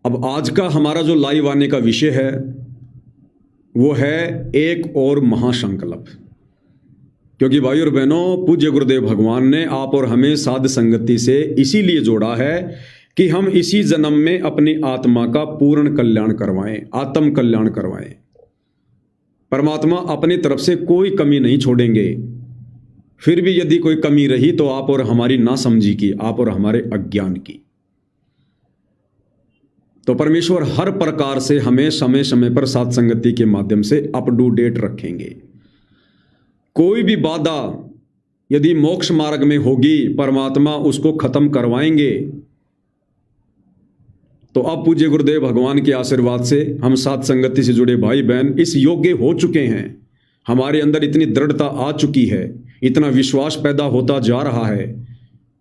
अब आज का हमारा जो लाइव आने का विषय है वो है एक और महासंकल्प। क्योंकि भाई और बहनों, पूज्य गुरुदेव भगवान ने आप और हमें साध संगति से इसीलिए जोड़ा है कि हम इसी जन्म में अपनी आत्मा का पूर्ण कल्याण करवाएं, आत्म कल्याण करवाएं। परमात्मा अपनी तरफ से कोई कमी नहीं छोड़ेंगे। फिर भी यदि कोई कमी रही तो आप और हमारी नासमझी की, आप और हमारे अज्ञान की। तो परमेश्वर हर प्रकार से हमें समय समय पर साध संगति के माध्यम से अप टू डेट रखेंगे। कोई भी बाधा यदि मोक्ष मार्ग में होगी, परमात्मा उसको खत्म करवाएंगे। तो अब पूज्य गुरुदेव भगवान के आशीर्वाद से हम साध संगति से जुड़े भाई बहन इस योग्य हो चुके हैं। हमारे अंदर इतनी दृढ़ता आ चुकी है, इतना विश्वास पैदा होता जा रहा है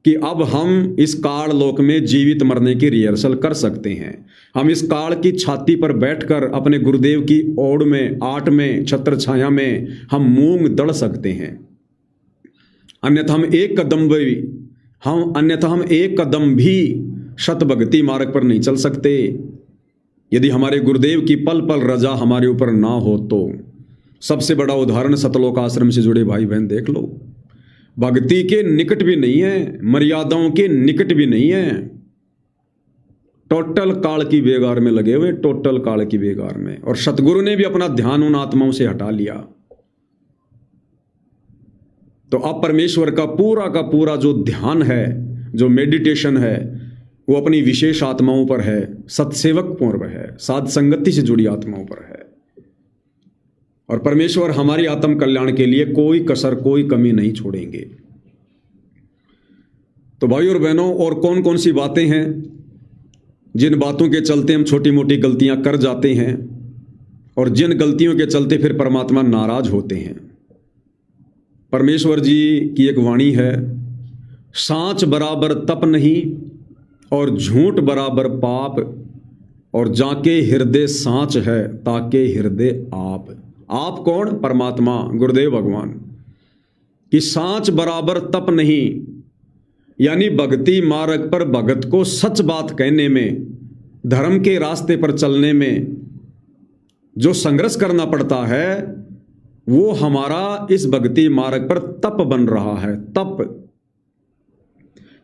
कि अब हम इस काल लोक में जीवित मरने की रिहर्सल कर सकते हैं। हम इस काल की छाती पर बैठकर अपने गुरुदेव की ओड़ में, आट में, छत्र छाया में हम मूंग दड़ सकते हैं। अन्यथा हम एक कदम भी शत भक्ति मार्ग पर नहीं चल सकते। यदि हमारे गुरुदेव की पल पल रजा हमारे ऊपर ना हो तो। सबसे बड़ा उदाहरण सतलोक आश्रम से जुड़े भाई बहन देख लो। भक्ति के निकट भी नहीं है, मर्यादाओं के निकट भी नहीं है, टोटल काल की बेगार में लगे हुए, टोटल काल की बेगार में। और सतगुरु ने भी अपना ध्यान उन आत्माओं से हटा लिया। तो अब परमेश्वर का पूरा जो ध्यान है, जो मेडिटेशन है, वो अपनी विशेष आत्माओं पर है, सत्सेवक पर है, साध संगति से जुड़ी आत्माओं पर है। और परमेश्वर हमारी आत्म कल्याण के लिए कोई कसर, कोई कमी नहीं छोड़ेंगे। तो भाई और बहनों, और कौन कौन सी बातें हैं जिन बातों के चलते हम छोटी मोटी गलतियां कर जाते हैं और जिन गलतियों के चलते फिर परमात्मा नाराज होते हैं। परमेश्वर जी की एक वाणी है, सांच बराबर तप नहीं और झूठ बराबर पाप, और जाके हृदय सांच है ताके हृदय आप। आप कौन? परमात्मा गुरुदेव भगवान। कि सांच बराबर तप नहीं, यानी भक्ति मार्ग पर भगत को सच बात कहने में, धर्म के रास्ते पर चलने में जो संघर्ष करना पड़ता है, वो हमारा इस भक्ति मार्ग पर तप बन रहा है। तप।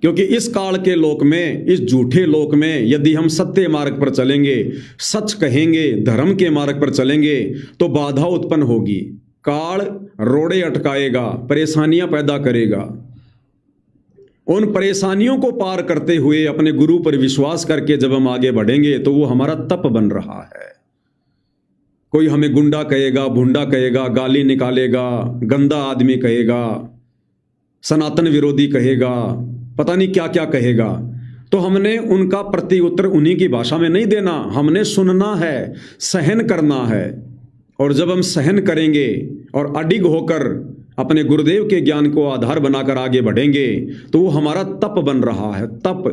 क्योंकि इस काल के लोक में, इस झूठे लोक में यदि हम सत्य मार्ग पर चलेंगे, सच कहेंगे, धर्म के मार्ग पर चलेंगे तो बाधा उत्पन्न होगी। काल रोड़े अटकाएगा, परेशानियां पैदा करेगा। उन परेशानियों को पार करते हुए अपने गुरु पर विश्वास करके जब हम आगे बढ़ेंगे तो वो हमारा तप बन रहा है। कोई हमें गुंडा कहेगा, भुंडा कहेगा, गाली निकालेगा, गंदा आदमी कहेगा, सनातन विरोधी कहेगा, पता नहीं क्या क्या कहेगा, तो हमने उनका प्रति उत्तर उन्हीं की भाषा में नहीं देना। हमने सुनना है, सहन करना है। और जब हम सहन करेंगे और अडिग होकर अपने गुरुदेव के ज्ञान को आधार बनाकर आगे बढ़ेंगे तो वो हमारा तप बन रहा है। तप।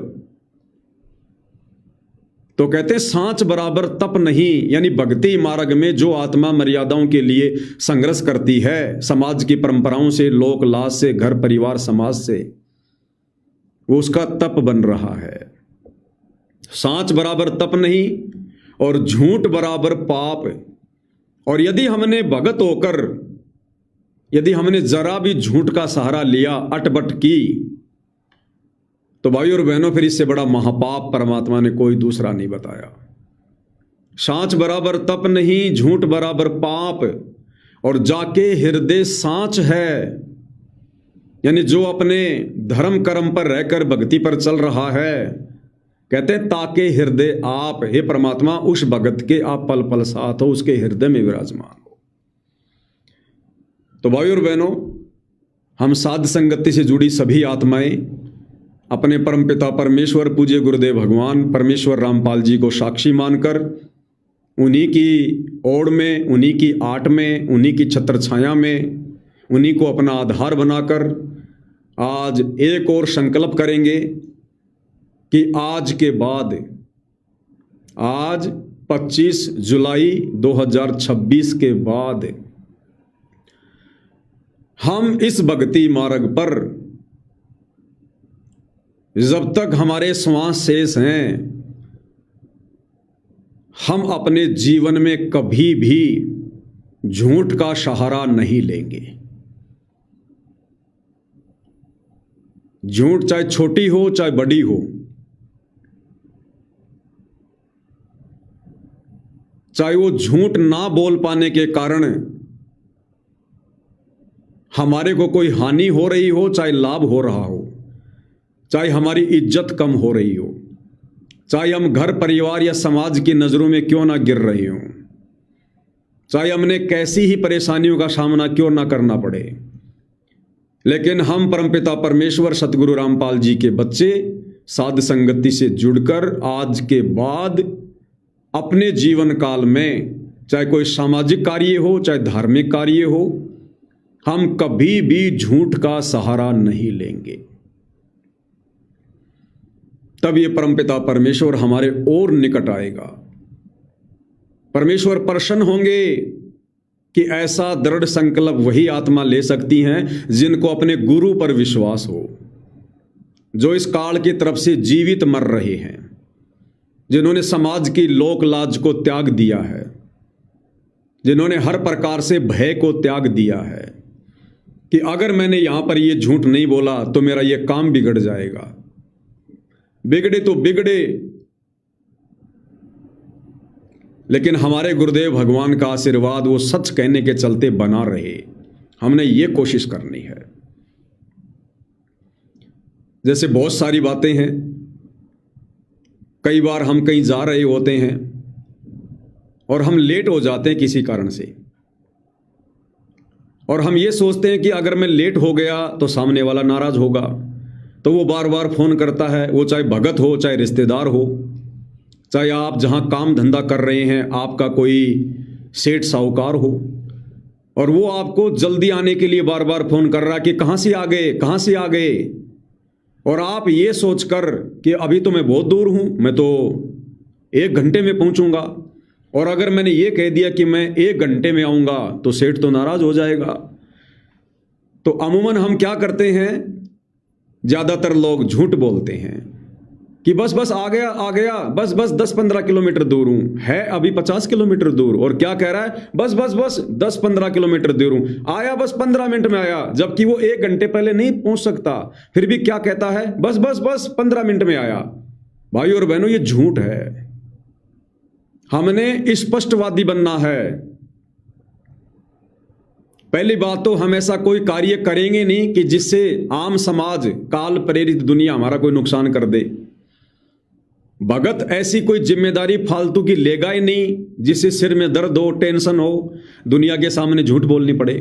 तो कहते हैं सांच बराबर तप नहीं, यानी भक्ति मार्ग में जो आत्मा मर्यादाओं के लिए संघर्ष करती है, समाज की परंपराओं से, लोक लाज से, घर परिवार समाज से, वो उसका तप बन रहा है। सांच बराबर तप नहीं और झूठ बराबर पाप। और यदि हमने भगत होकर, यदि हमने जरा भी झूठ का सहारा लिया, अटबट की, तो भाई और बहनों फिर इससे बड़ा महापाप परमात्मा ने कोई दूसरा नहीं बताया। सांच बराबर तप नहीं, झूठ बराबर पाप, और जाके हृदय सांच है, यानी जो अपने धर्म कर्म पर रहकर भक्ति पर चल रहा है। कहते हैं ताके हृदय आप, हे परमात्मा उस भगत के आप पल पल साथ हो, उसके हृदय में विराजमान हो। तो भाई और बहनों, हम साध संगति से जुड़ी सभी आत्माएं अपने परमपिता परमेश्वर पूज्य गुरुदेव भगवान परमेश्वर रामपाल जी को साक्षी मानकर उन्हीं की ओड़ में, उन्हीं की आट में, उन्हीं की छत्र छाया में, उन्हीं को अपना आधार बनाकर आज एक और संकल्प करेंगे कि आज के बाद, आज 25 जुलाई 2026 के बाद हम इस भक्ति मार्ग पर जब तक हमारे श्वास शेष हैं हम अपने जीवन में कभी भी झूठ का सहारा नहीं लेंगे। झूठ चाहे छोटी हो चाहे बड़ी हो, चाहे वो झूठ ना बोल पाने के कारण हमारे को कोई हानि हो रही हो, चाहे लाभ हो रहा हो, चाहे हमारी इज्जत कम हो रही हो, चाहे हम घर परिवार या समाज की नज़रों में क्यों ना गिर रहे हों, चाहे हमने कैसी ही परेशानियों का सामना क्यों ना करना पड़े, लेकिन हम परमपिता परमेश्वर सतगुरु रामपाल जी के बच्चे साध संगति से जुड़कर आज के बाद अपने जीवन काल में, चाहे कोई सामाजिक कार्य हो चाहे धार्मिक कार्य हो, हम कभी भी झूठ का सहारा नहीं लेंगे। तब ये परमपिता परमेश्वर हमारे और निकट आएगा। परमेश्वर प्रसन्न होंगे कि ऐसा दृढ़ संकल्प वही आत्मा ले सकती हैं जिनको अपने गुरु पर विश्वास हो, जो इस काल की तरफ से जीवित मर रहे हैं, जिन्होंने समाज की लोक लाज को त्याग दिया है, जिन्होंने हर प्रकार से भय को त्याग दिया है कि अगर मैंने यहां पर ये झूठ नहीं बोला तो मेरा ये काम बिगड़ जाएगा। बिगड़े तो बिगड़े, लेकिन हमारे गुरुदेव भगवान का आशीर्वाद वो सच कहने के चलते बना रहे। हमने ये कोशिश करनी है। जैसे बहुत सारी बातें हैं, कई बार हम कहीं जा रहे होते हैं और हम लेट हो जाते हैं किसी कारण से, और हम ये सोचते हैं कि अगर मैं लेट हो गया तो सामने वाला नाराज होगा, तो वो बार बार फोन करता है, वो चाहे भगत हो चाहे रिश्तेदार हो, चाहे आप जहां काम धंधा कर रहे हैं आपका कोई सेठ साहूकार हो, और वो आपको जल्दी आने के लिए बार बार फोन कर रहा है कि कहां से आ गए, कहां से आ गए, और आप ये सोचकर कि अभी तो मैं बहुत दूर हूं, मैं तो 1 घंटे में पहुंचूंगा, और अगर मैंने ये कह दिया कि मैं 1 घंटे में आऊंगा तो सेठ तो नाराज हो जाएगा। तो अमूमन हम क्या करते हैं, ज्यादातर लोग झूठ बोलते हैं कि बस बस आ गया, बस बस 10-15 किलोमीटर दूर हूं, है अभी 50 किलोमीटर दूर, और क्या कह रहा है, बस बस बस 10-15 किलोमीटर दूर हूं, आया बस 15 मिनट में आया, जबकि वो 1 घंटे पहले नहीं पहुंच सकता, फिर भी क्या कहता है, बस बस बस 15 मिनट में आया। भाई और बहनों, ये झूठ है। हमने स्पष्टवादी बनना है। पहली बात तो हम ऐसा कोई कार्य करेंगे नहीं कि जिससे आम समाज, काल प्रेरित दुनिया हमारा कोई नुकसान कर दे। भगत ऐसी कोई जिम्मेदारी फालतू की लेगा ही नहीं जिससे सिर में दर्द हो, टेंशन हो, दुनिया के सामने झूठ बोलनी पड़े।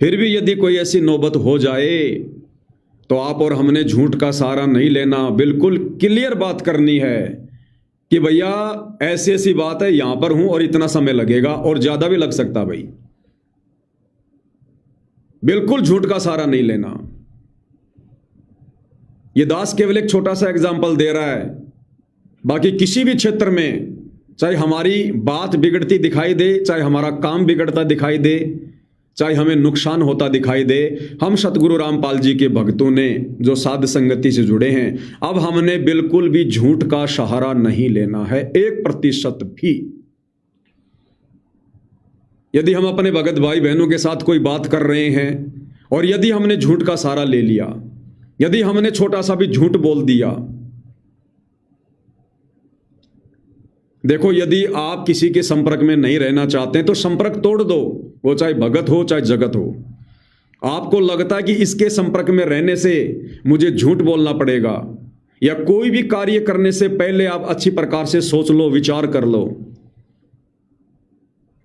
फिर भी यदि कोई ऐसी नौबत हो जाए तो आप और हमने झूठ का सहारा नहीं लेना। बिल्कुल क्लियर बात करनी है कि भैया ऐसी ऐसी बात है, यहां पर हूं और इतना समय लगेगा, और ज्यादा भी लग सकता भाई। बिल्कुल झूठ का सहारा नहीं लेना। ये दास केवल एक छोटा सा एग्जाम्पल दे रहा है। बाकी किसी भी क्षेत्र में, चाहे हमारी बात बिगड़ती दिखाई दे, चाहे हमारा काम बिगड़ता दिखाई दे, चाहे हमें नुकसान होता दिखाई दे, हम सतगुरु रामपाल जी के भक्तों ने जो साध संगति से जुड़े हैं, अब हमने बिल्कुल भी झूठ का सहारा नहीं लेना है, 1% भी। यदि हम अपने भगत भाई बहनों के साथ कोई बात कर रहे हैं और यदि हमने झूठ का सहारा ले लिया, यदि हमने छोटा सा भी झूठ बोल दिया, देखो यदि आप किसी के संपर्क में नहीं रहना चाहते हैं तो संपर्क तोड़ दो, वो चाहे भगत हो चाहे जगत हो। आपको लगता है कि इसके संपर्क में रहने से मुझे झूठ बोलना पड़ेगा, या कोई भी कार्य करने से पहले आप अच्छी प्रकार से सोच लो, विचार कर लो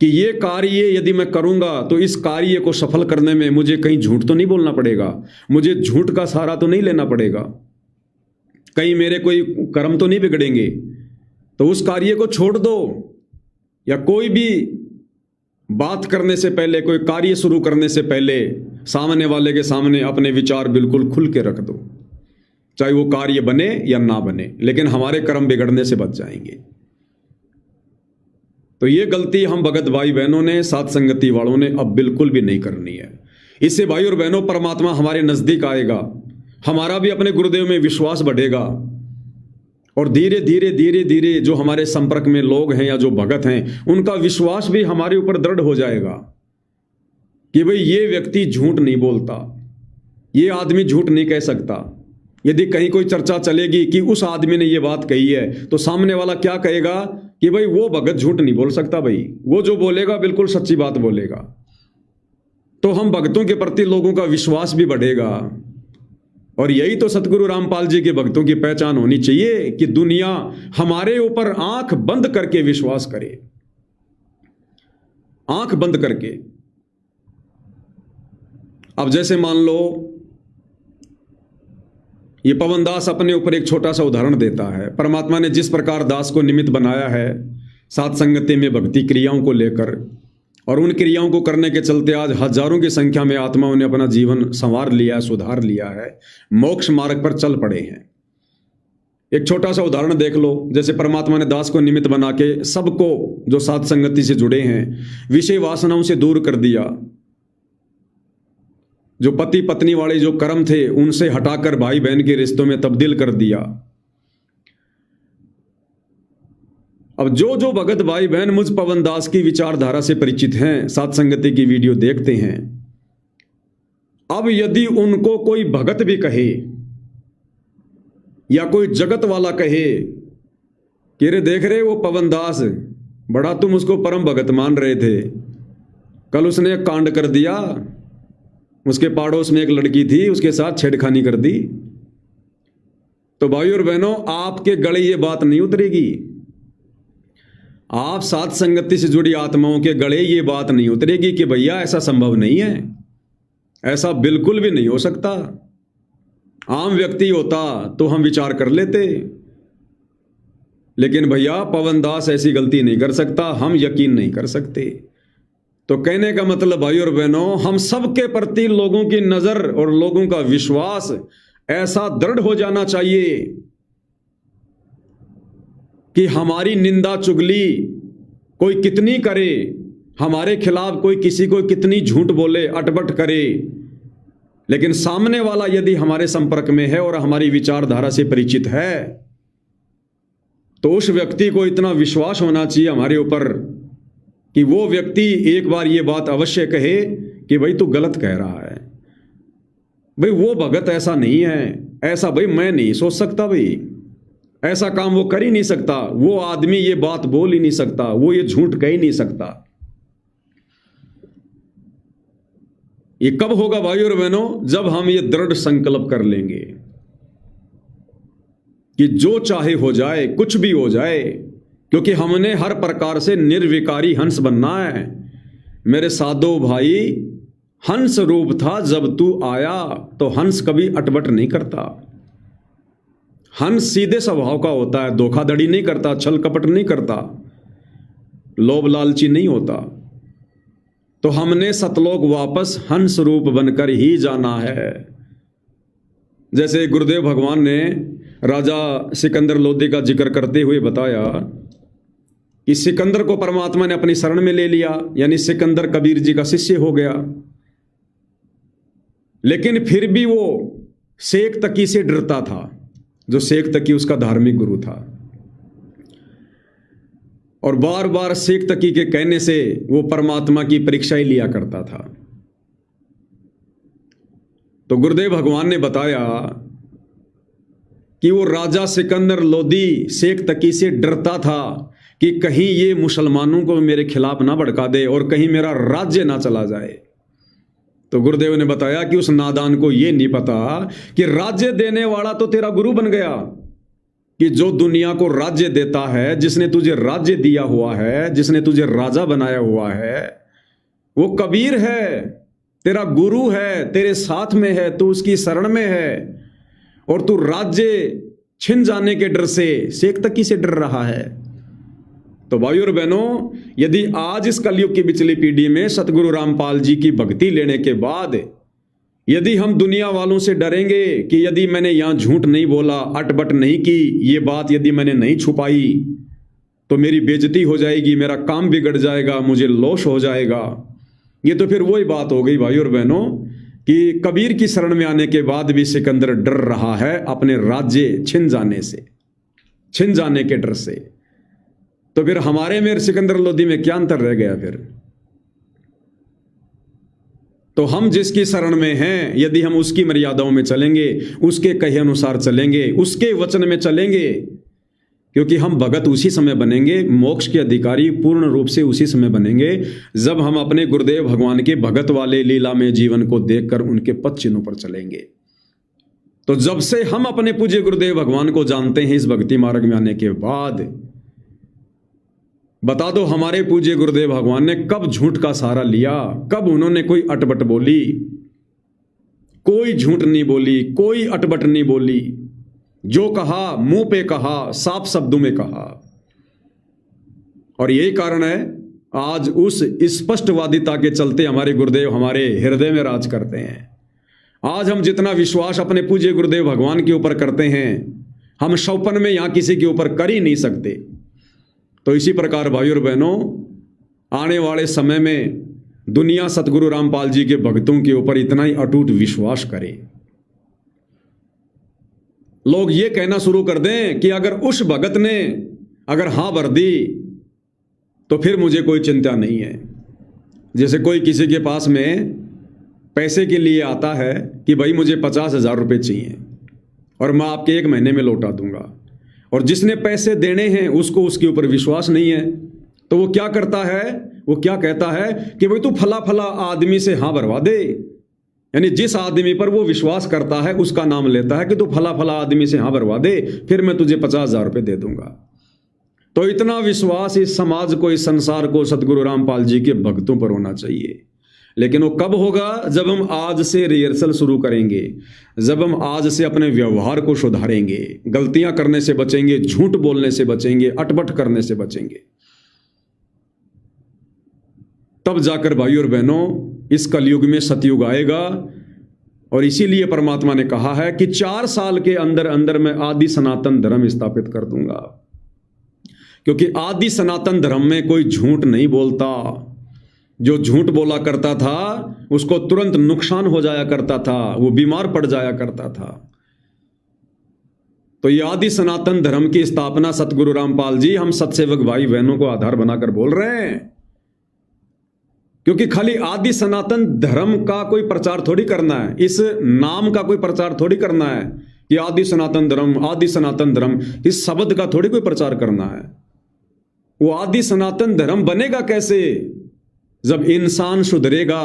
कि ये कार्य यदि मैं करूंगा तो इस कार्य को सफल करने में मुझे कहीं झूठ तो नहीं बोलना पड़ेगा, मुझे झूठ का सहारा तो नहीं लेना पड़ेगा, कहीं मेरे कोई कर्म तो नहीं बिगड़ेंगे, तो उस कार्य को छोड़ दो। या कोई भी बात करने से पहले, कोई कार्य शुरू करने से पहले सामने वाले के सामने अपने विचार बिल्कुल खुल के रख दो, चाहे वो कार्य बने या ना बने, लेकिन हमारे कर्म बिगड़ने से बच जाएंगे। तो ये गलती हम भगत भाई बहनों ने, साथ संगति वालों ने अब बिल्कुल भी नहीं करनी है। इससे भाई और बहनों परमात्मा हमारे नजदीक आएगा, हमारा भी अपने गुरुदेव में विश्वास बढ़ेगा, और धीरे धीरे धीरे धीरे जो हमारे संपर्क में लोग हैं या जो भगत हैं, उनका विश्वास भी हमारे ऊपर दृढ़ हो जाएगा कि भाई ये व्यक्ति झूठ नहीं बोलता, ये आदमी झूठ नहीं कह सकता। यदि कहीं कोई चर्चा चलेगी कि उस आदमी ने ये बात कही है, तो सामने वाला क्या कहेगा कि भाई वो भगत झूठ नहीं बोल सकता, भाई वो जो बोलेगा बिल्कुल सच्ची बात बोलेगा। तो हम भक्तों के प्रति लोगों का विश्वास भी बढ़ेगा। और यही तो सतगुरु रामपाल जी के भक्तों की पहचान होनी चाहिए कि दुनिया हमारे ऊपर आंख बंद करके विश्वास करे, आंख बंद करके। अब जैसे मान लो ये पवन दास अपने ऊपर एक छोटा सा उदाहरण देता है। परमात्मा ने जिस प्रकार दास को निमित्त बनाया है सात संगति में भक्ति क्रियाओं को लेकर, और उन क्रियाओं को करने के चलते आज हजारों की संख्या में आत्माओं ने अपना जीवन संवार लिया, सुधार लिया है, मोक्ष मार्ग पर चल पड़े हैं। एक छोटा सा उदाहरण देख लो। जैसे परमात्मा ने दास को निमित्त बना के सबको जो सात संगति से जुड़े हैं विषय वासनाओं से दूर कर दिया। जो पति पत्नी वाले जो कर्म थे उनसे हटाकर भाई बहन के रिश्तों में तब्दील कर दिया। अब जो भगत भाई बहन मुझ पवन दास की विचारधारा से परिचित हैं, सात संगति की वीडियो देखते हैं, अब यदि उनको कोई भगत भी कहे या कोई जगत वाला कहे कि रे देख रहे वो पवन दास बड़ा तुम उसको परम भगत मान रहे थे, कल उसने एक कांड कर दिया, उसके पड़ोस में एक लड़की थी, उसके साथ छेड़खानी कर दी। तो भाई और बहनों, आपके गले ये बात नहीं उतरेगी। आप सात संगति से जुड़ी आत्माओं के गले ये बात नहीं उतरेगी कि भैया ऐसा संभव नहीं है, ऐसा बिल्कुल भी नहीं हो सकता। आम व्यक्ति होता तो हम विचार कर लेते, लेकिन भैया पवन दास ऐसी गलती नहीं कर सकता, हम यकीन नहीं कर सकते। तो कहने का मतलब भाई और बहनों, हम सबके प्रति लोगों की नजर और लोगों का विश्वास ऐसा दृढ़ हो जाना चाहिए कि हमारी निंदा चुगली कोई कितनी करे, हमारे खिलाफ कोई किसी को कितनी झूठ बोले, अटबट करे, लेकिन सामने वाला यदि हमारे संपर्क में है और हमारी विचारधारा से परिचित है, तो उस व्यक्ति को इतना विश्वास होना चाहिए हमारे ऊपर कि वो व्यक्ति एक बार ये बात अवश्य कहे कि भाई तू गलत कह रहा है, भाई वो भगत ऐसा नहीं है, ऐसा भाई मैं नहीं सोच सकता, भाई ऐसा काम वो कर ही नहीं सकता, वो आदमी ये बात बोल ही नहीं सकता, वो ये झूठ कह ही नहीं सकता। ये कब होगा भाई और बहनों? जब हम ये दृढ़ संकल्प कर लेंगे कि जो चाहे हो जाए, कुछ भी हो जाए, क्योंकि हमने हर प्रकार से निर्विकारी हंस बनना है। मेरे साधो भाई, हंस रूप था जब तू आया, तो हंस कभी अटबट नहीं करता। हंस सीधे स्वभाव का होता है, धोखाधड़ी नहीं करता, छल कपट नहीं करता, लोभ लालची नहीं होता। तो हमने सतलोक वापस हंस रूप बनकर ही जाना है। जैसे गुरुदेव भगवान ने राजा सिकंदर लोदी का जिक्र करते हुए बताया कि सिकंदर को परमात्मा ने अपनी शरण में ले लिया, यानी सिकंदर कबीर जी का शिष्य हो गया, लेकिन फिर भी वो शेख तकी से डरता था, जो शेख तकी उसका धार्मिक गुरु था, और बार बार शेख तकी के कहने से वो परमात्मा की परीक्षाएं लिया करता था। तो गुरुदेव भगवान ने बताया कि वो राजा सिकंदर लोदी शेख तकी से डरता था कि कहीं ये मुसलमानों को मेरे खिलाफ ना भड़का दे और कहीं मेरा राज्य ना चला जाए। तो गुरुदेव ने बताया कि उस नादान को ये नहीं पता कि राज्य देने वाला तो तेरा गुरु बन गया, कि जो दुनिया को राज्य देता है, जिसने तुझे राज्य दिया हुआ है, जिसने तुझे राजा बनाया हुआ है, वो कबीर है, तेरा गुरु है, तेरे साथ में है, तू उसकी शरण में है, और तू राज्य छिन जाने के डर से शेख तकी से डर रहा है। तो भाई और बहनों, यदि आज इस कलयुग की पिछली पीढ़ी में सतगुरु रामपाल जी की भक्ति लेने के बाद यदि हम दुनिया वालों से डरेंगे कि यदि मैंने यहां झूठ नहीं बोला, अटबट नहीं की, ये बात यदि मैंने नहीं छुपाई, तो मेरी बेइज्जती हो जाएगी, मेरा काम बिगड़ जाएगा, मुझे लॉस हो जाएगा, ये तो फिर वही बात हो गई भाई और बहनों कि कबीर की शरण में आने के बाद भी सिकंदर डर रहा है अपने राज्य छिन जाने से। छिन जाने के डर से। तो फिर हमारे में सिकंदर लोदी में क्या अंतर रह गया फिर? तो हम जिसकी शरण में हैं, यदि हम उसकी मर्यादाओं में चलेंगे, उसके कहे अनुसार चलेंगे, उसके वचन में चलेंगे, क्योंकि हम भगत उसी समय बनेंगे, मोक्ष के अधिकारी पूर्ण रूप से उसी समय बनेंगे जब हम अपने गुरुदेव भगवान के भगत वाले लीला में जीवन को देखकर उनके पद चिन्हों पर चलेंगे। तो जब से हम अपने पूज्य गुरुदेव भगवान को जानते हैं, इस भक्ति मार्ग में आने के बाद, बता दो हमारे पूज्य गुरुदेव भगवान ने कब झूठ का सहारा लिया? कब उन्होंने कोई अटपट बोली? कोई झूठ नहीं बोली, कोई अटपट नहीं बोली। जो कहा मुंह पे कहा, साफ शब्दों में कहा। और यही कारण है आज उस स्पष्टवादिता के चलते हमारे गुरुदेव हमारे हृदय में राज करते हैं। आज हम जितना विश्वास अपने पूज्य गुरुदेव भगवान के ऊपर करते हैं, हम शौपन में यहां किसी के ऊपर कर ही नहीं सकते। तो इसी प्रकार भाइयों और बहनों, आने वाले समय में दुनिया सतगुरु रामपाल जी के भक्तों के ऊपर इतना ही अटूट विश्वास करे। लोग ये कहना शुरू कर दें कि अगर उस भगत ने अगर हां भर दी तो फिर मुझे कोई चिंता नहीं है। जैसे कोई किसी के पास में पैसे के लिए आता है कि भाई मुझे 50,000 रुपये चाहिए और मैं आपके 1 महीने में लौटा दूंगा, और जिसने पैसे देने हैं उसको उसके ऊपर विश्वास नहीं है, तो वो क्या करता है? वो क्या कहता है कि भाई तू फला फला आदमी से हां भरवा दे। यानी जिस आदमी पर वो विश्वास करता है उसका नाम लेता है कि तू फला फला आदमी से हां भरवा दे, फिर मैं तुझे 50,000 रुपये दे दूंगा। तो इतना विश्वास इस समाज को, इस संसार को सतगुरु रामपाल जी के भक्तों पर होना चाहिए। लेकिन वो कब होगा? जब हम आज से रिहर्सल शुरू करेंगे, जब हम आज से अपने व्यवहार को सुधारेंगे, गलतियां करने से बचेंगे, झूठ बोलने से बचेंगे, अटपट करने से बचेंगे, तब जाकर भाइयों और बहनों इस कलयुग में सतयुग आएगा। और इसीलिए परमात्मा ने कहा है कि 4 साल के अंदर अंदर मैं आदि सनातन धर्म स्थापित कर दूंगा, क्योंकि आदि सनातन धर्म में कोई झूठ नहीं बोलता। जो झूठ बोला करता था उसको तुरंत नुकसान हो जाया करता था, वो बीमार पड़ जाया करता था। तो ये आदि सनातन धर्म की स्थापना सतगुरु रामपाल जी हम सत्सेवक भाई बहनों को आधार बनाकर बोल रहे हैं। क्योंकि खाली आदि सनातन धर्म का कोई प्रचार थोड़ी करना है, इस नाम का कोई प्रचार थोड़ी करना है कि आदि सनातन धर्म, आदि सनातन धर्म, इस शब्द का थोड़ी कोई प्रचार करना है। वो आदि सनातन धर्म बनेगा कैसे? जब इंसान सुधरेगा,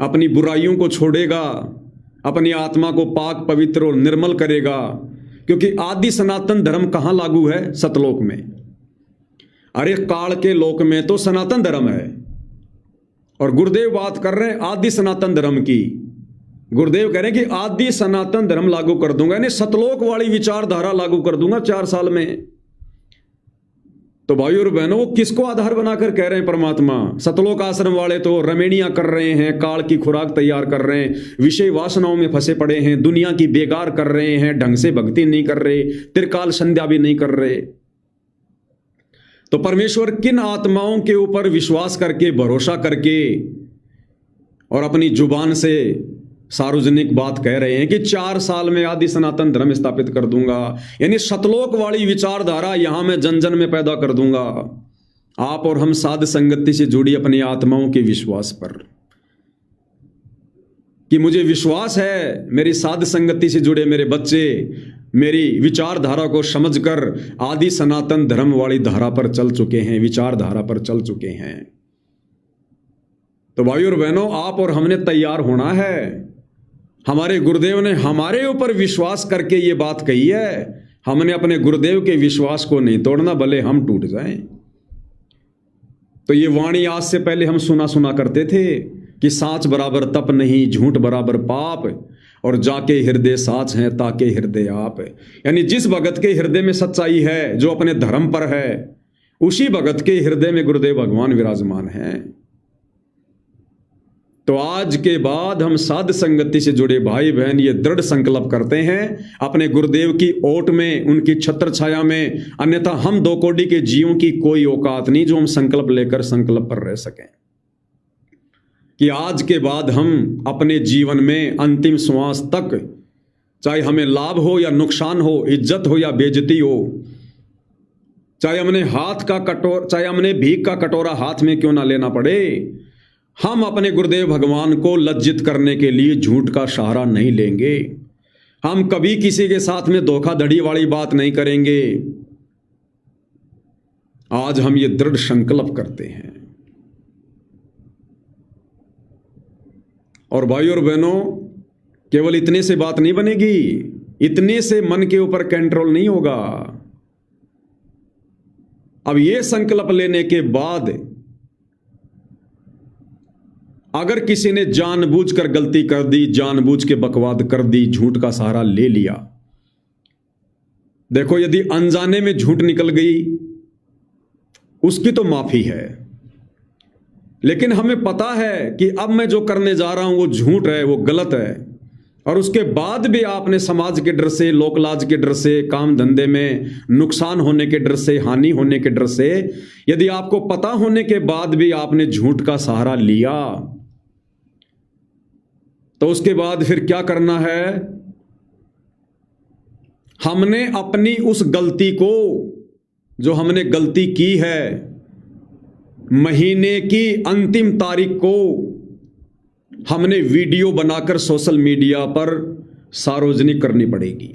अपनी बुराइयों को छोड़ेगा, अपनी आत्मा को पाक पवित्र और निर्मल करेगा। क्योंकि आदि सनातन धर्म कहां लागू है? सतलोक में। अरे काल के लोक में तो सनातन धर्म है, और गुरुदेव बात कर रहे हैं आदि सनातन धर्म की। गुरुदेव कह रहे हैं कि आदि सनातन धर्म लागू कर दूंगा, यानी सतलोक वाली विचारधारा लागू कर दूंगा 4 साल में। तो भाइयों और बहनों, वो किसको आधार बनाकर कह रहे हैं परमात्मा? सतलोक आश्रम वाले तो रमेणियां कर रहे हैं, काल की खुराक तैयार कर रहे हैं, विषय वासनाओं में फंसे पड़े हैं, दुनिया की बेगार कर रहे हैं, ढंग से भक्ति नहीं कर रहे, त्रिकाल संध्या भी नहीं कर रहे। तो परमेश्वर किन आत्माओं के ऊपर विश्वास करके, भरोसा करके और अपनी जुबान से सार्वजनिक बात कह रहे हैं कि 4 साल में आदि सनातन धर्म स्थापित कर दूंगा, यानी सतलोक वाली विचारधारा यहां मैं जन जन में पैदा कर दूंगा। आप और हम साध संगति से जुड़ी अपनी आत्माओं के विश्वास पर, कि मुझे विश्वास है मेरी साध संगति से जुड़े मेरे बच्चे मेरी विचारधारा को समझकर आदि सनातन धर्म वाली धारा पर चल चुके हैं, विचारधारा पर चल चुके हैं। तो भाइयों और बहनों, आप और हमने तैयार होना है। हमारे गुरुदेव ने हमारे ऊपर विश्वास करके ये बात कही है, हमने अपने गुरुदेव के विश्वास को नहीं तोड़ना, भले हम टूट जाएं। तो ये वाणी आज से पहले हम सुना करते थे कि साच बराबर तप नहीं, झूठ बराबर पाप, और जाके हृदय साच है ताके हृदय आप। यानी जिस भगत के हृदय में सच्चाई है, जो अपने धर्म पर है, उसी भगत के हृदय में गुरुदेव भगवान विराजमान हैं। तो आज के बाद हम साध संगति से जुड़े भाई बहन ये दृढ़ संकल्प करते हैं अपने गुरुदेव की ओट में, उनकी छत्र छाया में, अन्यथा हम 2 कोटि के जीवों की कोई औकात नहीं जो हम संकल्प लेकर संकल्प पर रह सकें कि आज के बाद हम अपने जीवन में अंतिम श्वास तक चाहे हमें लाभ हो या नुकसान हो, इज्जत हो या बेइज्जती हो, चाहे हमने भीख का कटोरा हाथ में क्यों ना लेना पड़े, हम अपने गुरुदेव भगवान को लज्जित करने के लिए झूठ का सहारा नहीं लेंगे। हम कभी किसी के साथ में धोखाधड़ी वाली बात नहीं करेंगे। आज हम ये दृढ़ संकल्प करते हैं। और भाइयों और बहनों, केवल इतने से बात नहीं बनेगी, इतने से मन के ऊपर कंट्रोल नहीं होगा। अब ये संकल्प लेने के बाद अगर किसी ने जानबूझकर गलती कर दी, जानबूझ के बकवाद कर दी, झूठ का सहारा ले लिया, देखो यदि अनजाने में झूठ निकल गई उसकी तो माफी है, लेकिन हमें पता है कि अब मैं जो करने जा रहा हूं वो झूठ है, वो गलत है, और उसके बाद भी आपने समाज के डर से, लोकलाज के डर से, काम धंधे में नुकसान होने के डर से, हानि होने के डर से, यदि आपको पता होने के बाद भी आपने झूठ का सहारा लिया, तो उसके बाद फिर क्या करना है? हमने अपनी उस गलती को, जो हमने गलती की है, महीने की अंतिम तारीख को हमने वीडियो बनाकर सोशल मीडिया पर सार्वजनिक करनी पड़ेगी।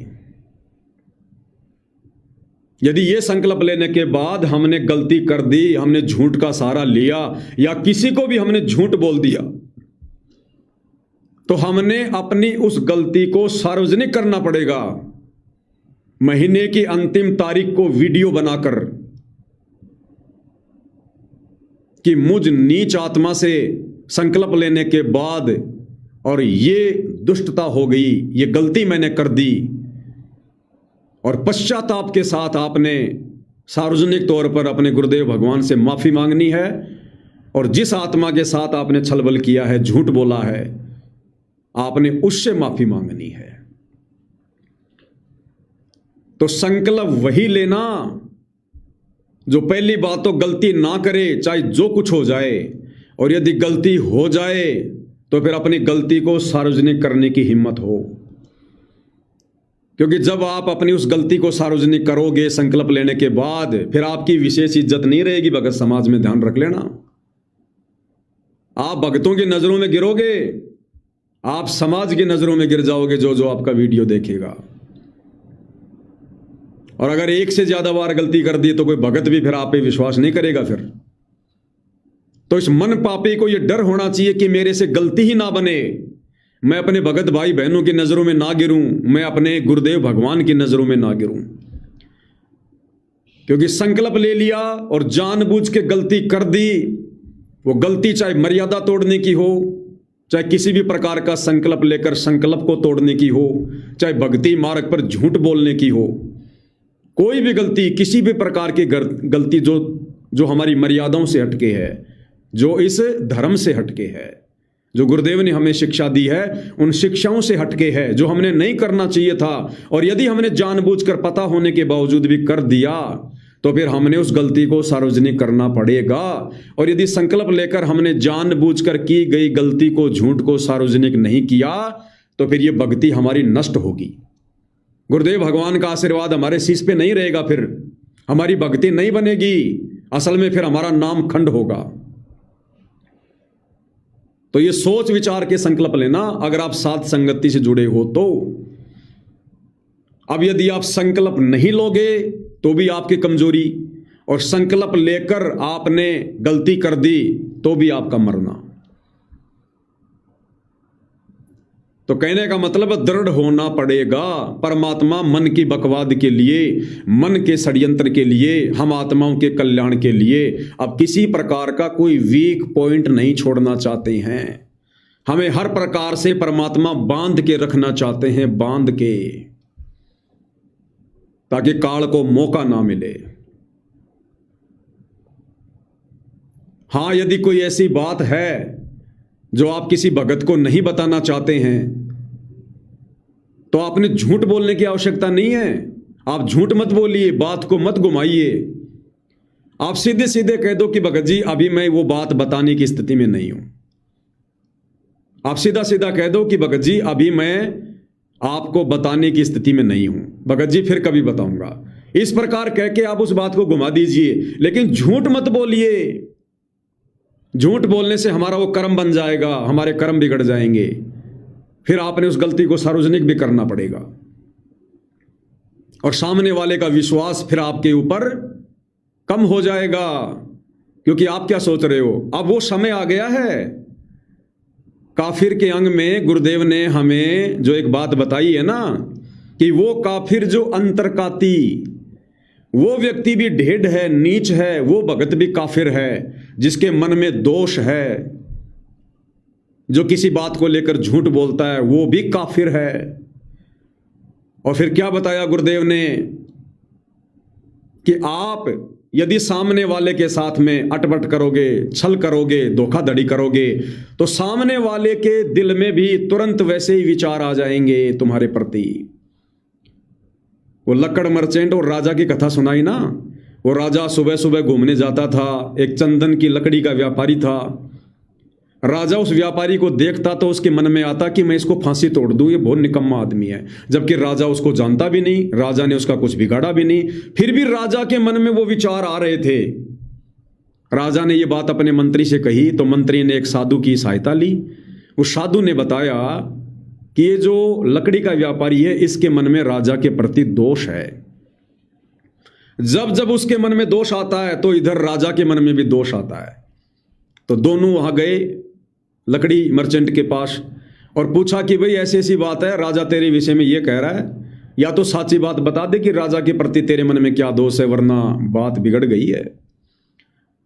यदि यह संकल्प लेने के बाद हमने गलती कर दी, हमने झूठ का सहारा लिया या किसी को भी हमने झूठ बोल दिया, तो हमने अपनी उस गलती को सार्वजनिक करना पड़ेगा। महीने की अंतिम तारीख को वीडियो बनाकर कि मुझ नीच आत्मा से संकल्प लेने के बाद और ये दुष्टता हो गई, ये गलती मैंने कर दी, और पश्चाताप के साथ आपने सार्वजनिक तौर पर अपने गुरुदेव भगवान से माफी मांगनी है। और जिस आत्मा के साथ आपने छलबल किया है, झूठ बोला है, आपने उससे माफी मांगनी है। तो संकल्प वही लेना जो पहली बात तो गलती ना करे, चाहे जो कुछ हो जाए, और यदि गलती हो जाए तो फिर अपनी गलती को सार्वजनिक करने की हिम्मत हो। क्योंकि जब आप अपनी उस गलती को सार्वजनिक करोगे संकल्प लेने के बाद, फिर आपकी विशेष इज्जत नहीं रहेगी भगत समाज में, ध्यान रख लेना। आप भगतों की नजरों में गिरोगे, आप समाज की नजरों में गिर जाओगे, जो जो आपका वीडियो देखेगा। और अगर एक से ज्यादा बार गलती कर दी तो कोई भगत भी फिर आप पे विश्वास नहीं करेगा। फिर तो इस मन पापी को यह डर होना चाहिए कि मेरे से गलती ही ना बने, मैं अपने भगत भाई बहनों की नजरों में ना गिरूं, मैं अपने गुरुदेव भगवान की नजरों में ना गिरूं। क्योंकि संकल्प ले लिया और जानबूझ के गलती कर दी, वो गलती चाहे मर्यादा तोड़ने की हो, चाहे किसी भी प्रकार का संकल्प लेकर संकल्प को तोड़ने की हो, चाहे भक्ति मार्ग पर झूठ बोलने की हो, कोई भी गलती, किसी भी प्रकार की गलती जो हमारी मर्यादाओं से हटके है, जो इस धर्म से हटके है, जो गुरुदेव ने हमें शिक्षा दी है, उन शिक्षाओं से हटके है, जो हमने नहीं करना चाहिए था, और यदि हमने जानबूझकर पता होने के बावजूद भी कर दिया, तो फिर हमने उस गलती को सार्वजनिक करना पड़ेगा। और यदि संकल्प लेकर हमने जानबूझकर की गई गलती को, झूठ को सार्वजनिक नहीं किया, तो फिर यह भक्ति हमारी नष्ट होगी। गुरुदेव भगवान का आशीर्वाद हमारे शीश पे नहीं रहेगा, फिर हमारी भक्ति नहीं बनेगी, असल में फिर हमारा नाम खंड होगा। तो ये सोच विचार के संकल्प लेना, अगर आप साथ संगति से जुड़े हो तो। अब यदि आप संकल्प नहीं लोगे तो भी आपकी कमजोरी, और संकल्प लेकर आपने गलती कर दी तो भी आपका मरना। तो कहने का मतलब दृढ़ होना पड़ेगा। परमात्मा मन की बकवाद के लिए, मन के षड्यंत्र के लिए, हम आत्माओं के कल्याण के लिए अब किसी प्रकार का कोई वीक पॉइंट नहीं छोड़ना चाहते हैं। हमें हर प्रकार से परमात्मा बांध के रखना चाहते हैं, बांध के, ताकि काल को मौका ना मिले। हां, यदि कोई ऐसी बात है जो आप किसी भगत को नहीं बताना चाहते हैं, तो आपने झूठ बोलने की आवश्यकता नहीं है। आप झूठ मत बोलिए, बात को मत घुमाइए। आप सीधे सीधे कह दो कि भगत जी अभी मैं वो बात बताने की स्थिति में नहीं हूं। आप सीधा सीधा कह दो कि भगत जी अभी मैं आपको बताने की स्थिति में नहीं हूं। भगत जी फिर कभी बताऊंगा। इस प्रकार कह के आप उस बात को घुमा दीजिए, लेकिन झूठ मत बोलिए। झूठ बोलने से हमारा वो कर्म बन जाएगा, हमारे कर्म बिगड़ जाएंगे, फिर आपने उस गलती को सार्वजनिक भी करना पड़ेगा, और सामने वाले का विश्वास फिर आपके ऊपर कम हो जाएगा। क्योंकि आप क्या सोच रहे हो, अब वो समय आ गया है। काफिर के अंग में गुरुदेव ने हमें जो एक बात बताई है ना, कि वो काफिर जो अंतर्काती, वो व्यक्ति भी ढेढ़ है, नीच है, वो भगत भी काफिर है, जिसके मन में दोष है, जो किसी बात को लेकर झूठ बोलता है, वो भी काफिर है। और फिर क्या बताया गुरुदेव ने, कि आप यदि सामने वाले के साथ में अटपट करोगे, छल करोगे, धोखाधड़ी करोगे, तो सामने वाले के दिल में भी तुरंत वैसे ही विचार आ जाएंगे तुम्हारे प्रति। वो लक्कड़ मर्चेंट और राजा की कथा सुनाई ना। वो राजा सुबह सुबह घूमने जाता था, एक चंदन की लकड़ी का व्यापारी था। राजा उस व्यापारी को देखता तो उसके मन में आता कि मैं इसको फांसी तोड़ दूं, ये बहुत निकम्मा आदमी है। जबकि राजा उसको जानता भी नहीं, राजा ने उसका कुछ बिगाड़ा भी नहीं, फिर भी राजा के मन में वो विचार आ रहे थे। राजा ने ये बात अपने मंत्री से कही, तो मंत्री ने एक साधु की सहायता ली। उस साधु ने बताया कि ये जो लकड़ी का व्यापारी है, इसके मन में राजा के प्रति दोष है। जब जब उसके मन में दोष आता है तो इधर राजा के मन में भी दोष आता है। तो दोनों वहां गए लकड़ी मर्चेंट के पास और पूछा कि भाई ऐसी ऐसी बात है, राजा तेरे विषय में ये कह रहा है, या तो सच्ची बात बता दे कि राजा के प्रति तेरे मन में क्या दोष है, वरना बात बिगड़ गई है।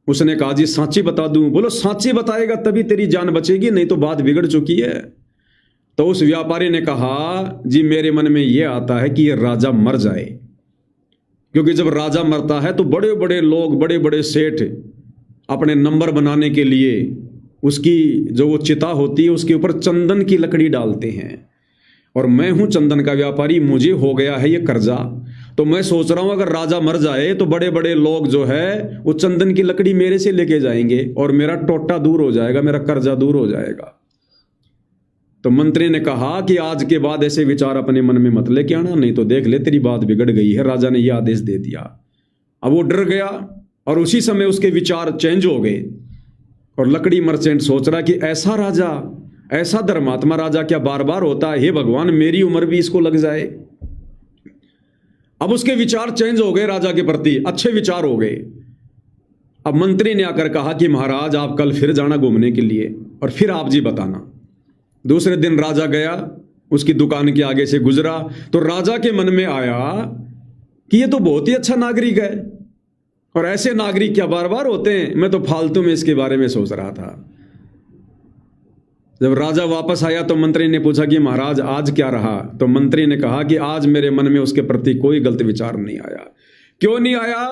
उसने कहा जी साची बता दूं। बोलो साची बताएगा तभी तेरी जान बचेगी, नहीं तो बात बिगड़ चुकी है। तो उस व्यापारी ने कहा जी मेरे मन में यह आता है कि यह राजा मर जाए, क्योंकि जब राजा मरता है तो बड़े बड़े लोग, बड़े बड़े सेठ अपने नंबर बनाने के लिए उसकी जो वो चिता होती है उसके ऊपर चंदन की लकड़ी डालते हैं। और मैं हूं चंदन का व्यापारी, मुझे हो गया है ये कर्जा, तो मैं सोच रहा हूं अगर राजा मर जाए तो बड़े बड़े लोग जो है वो चंदन की लकड़ी मेरे से लेके जाएंगे और मेरा टोटा दूर हो जाएगा, मेरा कर्जा दूर हो जाएगा। तो मंत्री ने कहा कि आज के बाद ऐसे विचार अपने मन में मत लेके आना, नहीं तो देख ले तेरी बात बिगड़ गई है। राजा ने यह आदेश दे दिया। अब वो डर गया और उसी समय उसके विचार चेंज हो गए। और लकड़ी मर्चेंट सोच रहा कि ऐसा राजा, ऐसा धर्मात्मा राजा क्या बार बार होता है, हे भगवान मेरी उम्र भी इसको लग जाए। अब उसके विचार चेंज हो गए, राजा के प्रति अच्छे विचार हो गए। अब मंत्री ने आकर कहा कि महाराज आप कल फिर जाना घूमने के लिए और फिर आप जी बताना। दूसरे दिन राजा गया, उसकी दुकान के आगे से गुजरा तो राजा के मन में आया कि ये तो बहुत ही अच्छा नागरिक है, और ऐसे नागरिक क्या बार बार होते हैं, मैं तो फालतू में इसके बारे में सोच रहा था। जब राजा वापस आया तो मंत्री ने पूछा कि महाराज आज क्या रहा। तो मंत्री ने कहा कि आज मेरे मन में उसके प्रति कोई गलत विचार नहीं आया। क्यों नहीं आया?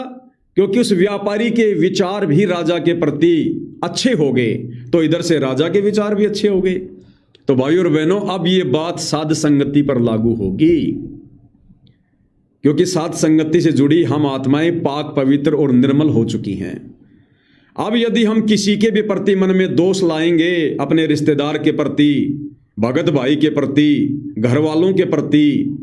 क्योंकि उस व्यापारी के विचार भी राजा के प्रति अच्छे हो गए, तो इधर से राजा के विचार भी अच्छे हो गए। तो भाइयों और बहनों, अब ये बात साध संगति पर लागू होगी, क्योंकि साध संगति से जुड़ी हम आत्माएं पाक, पवित्र और निर्मल हो चुकी हैं। अब यदि हम किसी के भी प्रति मन में दोष लाएंगे, अपने रिश्तेदार के प्रति, भगत भाई के प्रति, घर वालों के प्रति,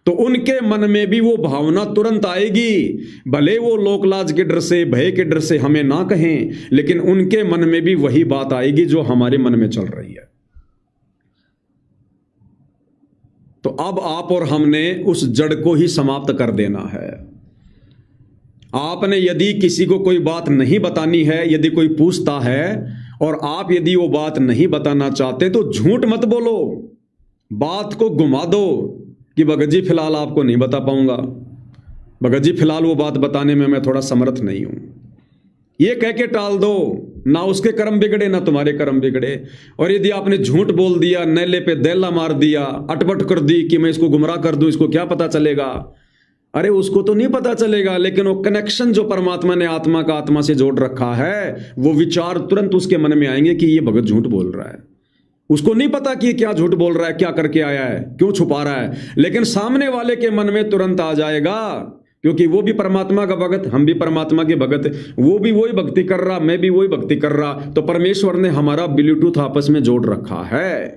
तो उनके मन में भी वो भावना तुरंत आएगी। भले वो लोकलाज के डर से, भय के डर से हमें ना कहें, लेकिन उनके मन में भी वही बात आएगी जो हमारे मन में चल रही है। तो अब आप और हमने उस जड़ को ही समाप्त कर देना है। आपने यदि किसी को कोई बात नहीं बतानी है, यदि कोई पूछता है और आप यदि वो बात नहीं बताना चाहते, तो झूठ मत बोलो, बात को घुमा दो कि भगत जी फिलहाल आपको नहीं बता पाऊंगा, भगत जी फिलहाल वो बात बताने में मैं थोड़ा समर्थ नहीं हूं। ये कह के टाल दो, ना उसके कर्म बिगड़े ना तुम्हारे कर्म बिगड़े। और यदि आपने झूठ बोल दिया, नेले पे दैला मार दिया, अटपट कर दी कि मैं इसको गुमराह कर दूं, इसको क्या पता चलेगा, अरे उसको तो नहीं पता चलेगा, लेकिन वो कनेक्शन जो परमात्मा ने आत्मा का आत्मा से जोड़ रखा है, वो विचार तुरंत उसके मन में आएंगे कि ये भगत झूठ बोल रहा है। उसको नहीं पता कि क्या झूठ बोल रहा है, क्या करके आया है, क्यों छुपा रहा है, लेकिन सामने वाले के मन में तुरंत आ जाएगा, क्योंकि वो भी परमात्मा का भगत, हम भी परमात्मा के भगत, वो भी वही भक्ति कर रहा, मैं भी वही भक्ति कर रहा, तो परमेश्वर ने हमारा ब्लूटूथ आपस में जोड़ रखा है।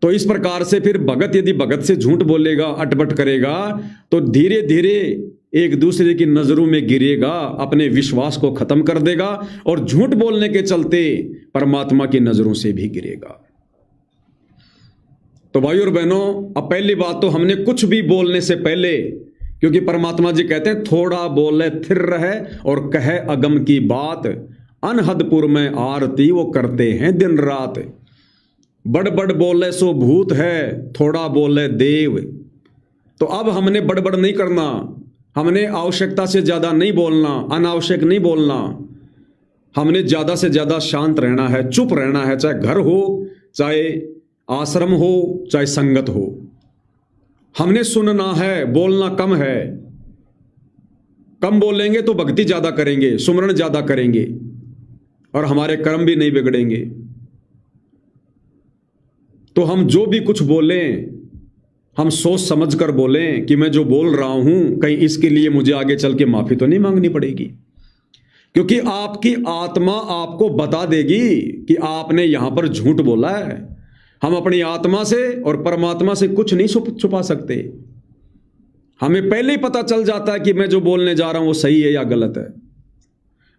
तो इस प्रकार से फिर भगत यदि भगत से झूठ बोलेगा, अटपट करेगा, तो धीरे धीरे एक दूसरे की नजरों में गिरेगा, अपने विश्वास को खत्म कर देगा और झूठ बोलने के चलते परमात्मा की नजरों से भी गिरेगा। तो भाई और बहनों, अब पहली बात तो हमने कुछ भी बोलने से पहले, क्योंकि परमात्मा जी कहते हैं थोड़ा बोले थिर रहे और कहे अगम की बात, अनहदपुर में आरती वो करते हैं दिन रात। बड़ बड़ बोले सो भूत है, थोड़ा बोले देव। तो अब हमने बड़बड़ नहीं करना, हमने आवश्यकता से ज्यादा नहीं बोलना, अनावश्यक नहीं बोलना, हमने ज्यादा से ज्यादा शांत रहना है, चुप रहना है, चाहे घर हो, चाहे आश्रम हो, चाहे संगत हो। हमने सुनना है, बोलना कम है। कम बोलेंगे तो भक्ति ज्यादा करेंगे, सुमरण ज्यादा करेंगे और हमारे कर्म भी नहीं बिगड़ेंगे। तो हम जो भी कुछ बोलें, हम सोच समझ कर बोलें कि मैं जो बोल रहा हूं कहीं इसके लिए मुझे आगे चल के माफी तो नहीं मांगनी पड़ेगी, क्योंकि आपकी आत्मा आपको बता देगी कि आपने यहां पर झूठ बोला है। हम अपनी आत्मा से और परमात्मा से कुछ नहीं छुपा सकते। हमें पहले ही पता चल जाता है कि मैं जो बोलने जा रहा हूं वो सही है या गलत है,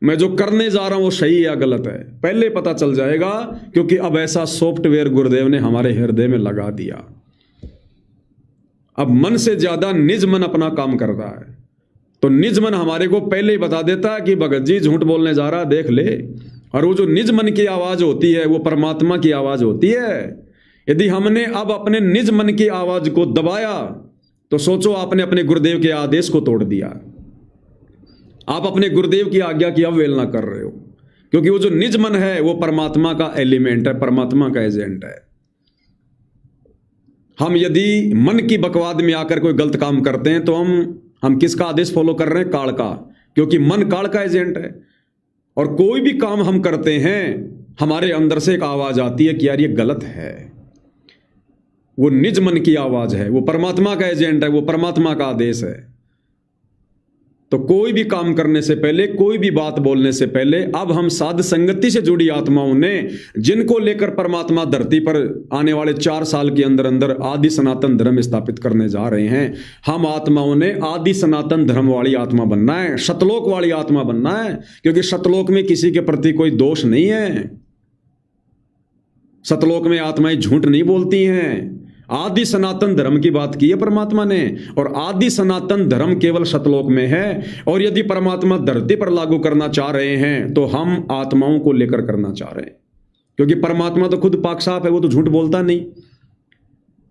मैं जो करने जा रहा हूं वो सही है या गलत है, पहले पता चल जाएगा, क्योंकि अब ऐसा सॉफ्टवेयर गुरुदेव ने हमारे हृदय में लगा दिया। अब मन से ज्यादा निज मन अपना काम कर रहा है, तो निज मन हमारे को पहले ही बता देता है कि भगत जी झूठ बोलने जा रहा है, देख ले। और वो जो निज मन की आवाज होती है वो परमात्मा की आवाज होती है। यदि हमने अब अपने निज मन की आवाज को दबाया तो सोचो आपने अपने गुरुदेव के आदेश को तोड़ दिया, आप अपने गुरुदेव की आज्ञा की अवहेलना कर रहे हो, क्योंकि वो जो निज मन है वो परमात्मा का एलिमेंट है, परमात्मा का एजेंट है। हम यदि मन की बकवाद में आकर कोई गलत काम करते हैं तो हम किसका आदेश फॉलो कर रहे हैं? काल का, क्योंकि मन काल का एजेंट है। और कोई भी काम हम करते हैं हमारे अंदर से एक आवाज आती है कि यार ये गलत है, वो निज मन की आवाज है, वो परमात्मा का एजेंट है, वो परमात्मा का आदेश है। तो कोई भी काम करने से पहले, कोई भी बात बोलने से पहले, अब हम साध संगति से जुड़ी आत्माओं ने, जिनको लेकर परमात्मा धरती पर आने वाले 4 साल के अंदर अंदर आदि सनातन धर्म स्थापित करने जा रहे हैं, हम आत्माओं ने आदि सनातन धर्म वाली आत्मा बनना है, सतलोक वाली आत्मा बनना है, क्योंकि सतलोक में किसी के प्रति कोई दोष नहीं है। सतलोक में आत्माएं झूठ नहीं बोलती हैं। आदि सनातन धर्म की बात की है परमात्मा ने, और आदि सनातन धर्म केवल सतलोक में है। और यदि परमात्मा धरती पर लागू करना चाह रहे हैं तो हम आत्माओं को लेकर करना चाह रहे हैं, क्योंकि परमात्मा तो खुद पाक साफ है, वो तो झूठ बोलता नहीं।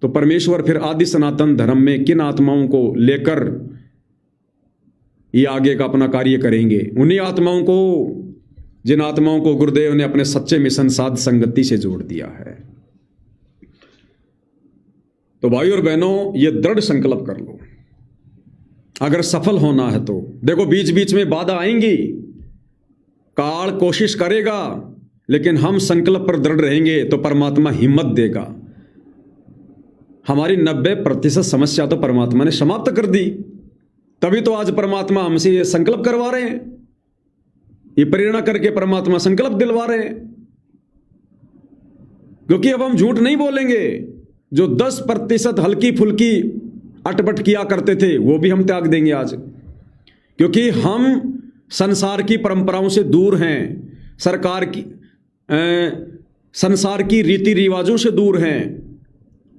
तो परमेश्वर फिर आदि सनातन धर्म में किन आत्माओं को लेकर ये आगे का अपना कार्य करेंगे? उन्हीं आत्माओं को, जिन आत्माओं को गुरुदेव ने अपने सच्चे मिशन साध संगति से जोड़ दिया है। तो भाई और बहनों, ये दृढ़ संकल्प कर लो, अगर सफल होना है तो। देखो बीच बीच में बाधा आएंगी, काल कोशिश करेगा, लेकिन हम संकल्प पर दृढ़ रहेंगे तो परमात्मा हिम्मत देगा। हमारी 90% समस्या तो परमात्मा ने समाप्त कर दी, तभी तो आज परमात्मा हमसे ये संकल्प करवा रहे हैं, ये प्रेरणा करके परमात्मा संकल्प दिलवा रहे हैं। क्योंकि अब हम झूठ नहीं बोलेंगे। जो 10% हल्की फुल्की अटपट किया करते थे वो भी हम त्याग देंगे आज, क्योंकि हम संसार की परंपराओं से दूर हैं, संसार की रीति रिवाजों से दूर हैं,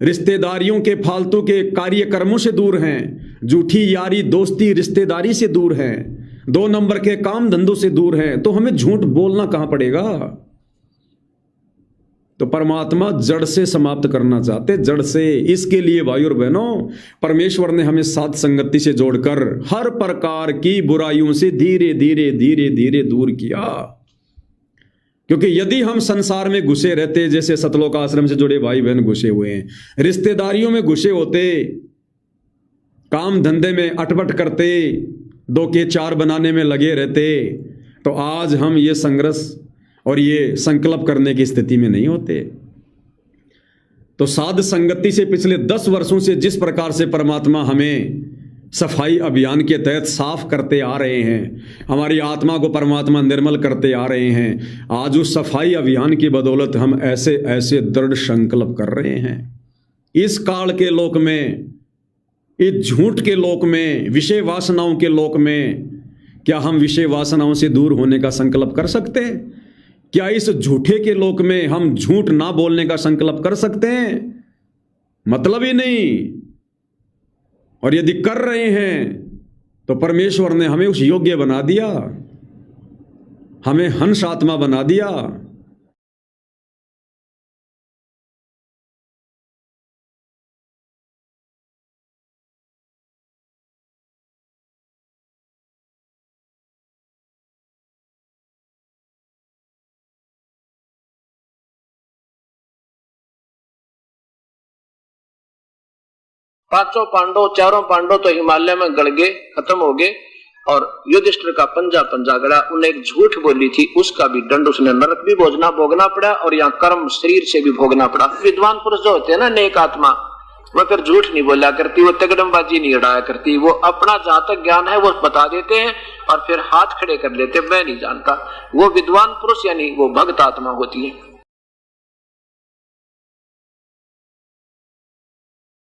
रिश्तेदारियों के फालतू के कार्यक्रमों से दूर हैं, झूठी यारी दोस्ती रिश्तेदारी से दूर हैं, 2 नंबर के काम धंधों से दूर हैं। तो हमें झूठ बोलना कहां पड़ेगा? तो परमात्मा जड़ से समाप्त करना चाहते, जड़ से। इसके लिए भाई और बहनों, परमेश्वर ने हमें साध संगति से जोड़कर हर प्रकार की बुराइयों से धीरे धीरे धीरे धीरे दूर किया। क्योंकि यदि हम संसार में घुसे रहते, जैसे सतलोक आश्रम से जुड़े भाई बहन घुसे हुए हैं, रिश्तेदारियों में घुसे होते, काम धंधे में अटपट करते, 2 के 4 बनाने में लगे रहते, तो आज हम ये संघर्ष और ये संकल्प करने की स्थिति में नहीं होते। तो साध संगति से पिछले 10 वर्षों से जिस प्रकार से परमात्मा हमें सफाई अभियान के तहत साफ करते आ रहे हैं, हमारी आत्मा को परमात्मा निर्मल करते आ रहे हैं, आज उस सफाई अभियान की बदौलत हम ऐसे ऐसे दृढ़ संकल्प कर रहे हैं इस काल के लोक में, इस झूठ के लोक में, विषय वासनाओं के लोक में, क्या हम विषय वासनाओं से दूर होने का संकल्प कर सकते हैं? क्या इस झूठे के लोक में हम झूठ ना बोलने का संकल्प कर सकते हैं? मतलब ही नहीं। और यदि कर रहे हैं तो परमेश्वर ने हमें उस योग्य बना दिया, हमें हंस आत्मा बना दिया। पांचों पांडव, चारों पांडव तो हिमालय में गड़ गए, खत्म हो गए, और युधिष्ठिर का पंजा गड़ा। उन्हें एक झूठ बोली थी, उसका भी दंड उसने नरक भी भोगना पड़ा और यहाँ कर्म शरीर से भी भोगना पड़ा। विद्वान पुरुष जो होते हैं ना, नेक आत्मा, वह फिर झूठ नहीं बोला करती, वो तगड़मबाजी नहीं उड़ाया करती, वो अपना जहां तक ज्ञान है वो बता देते हैं और फिर हाथ खड़े कर लेते, मैं नहीं जानता। वो विद्वान पुरुष यानी वो भक्त आत्मा होती है।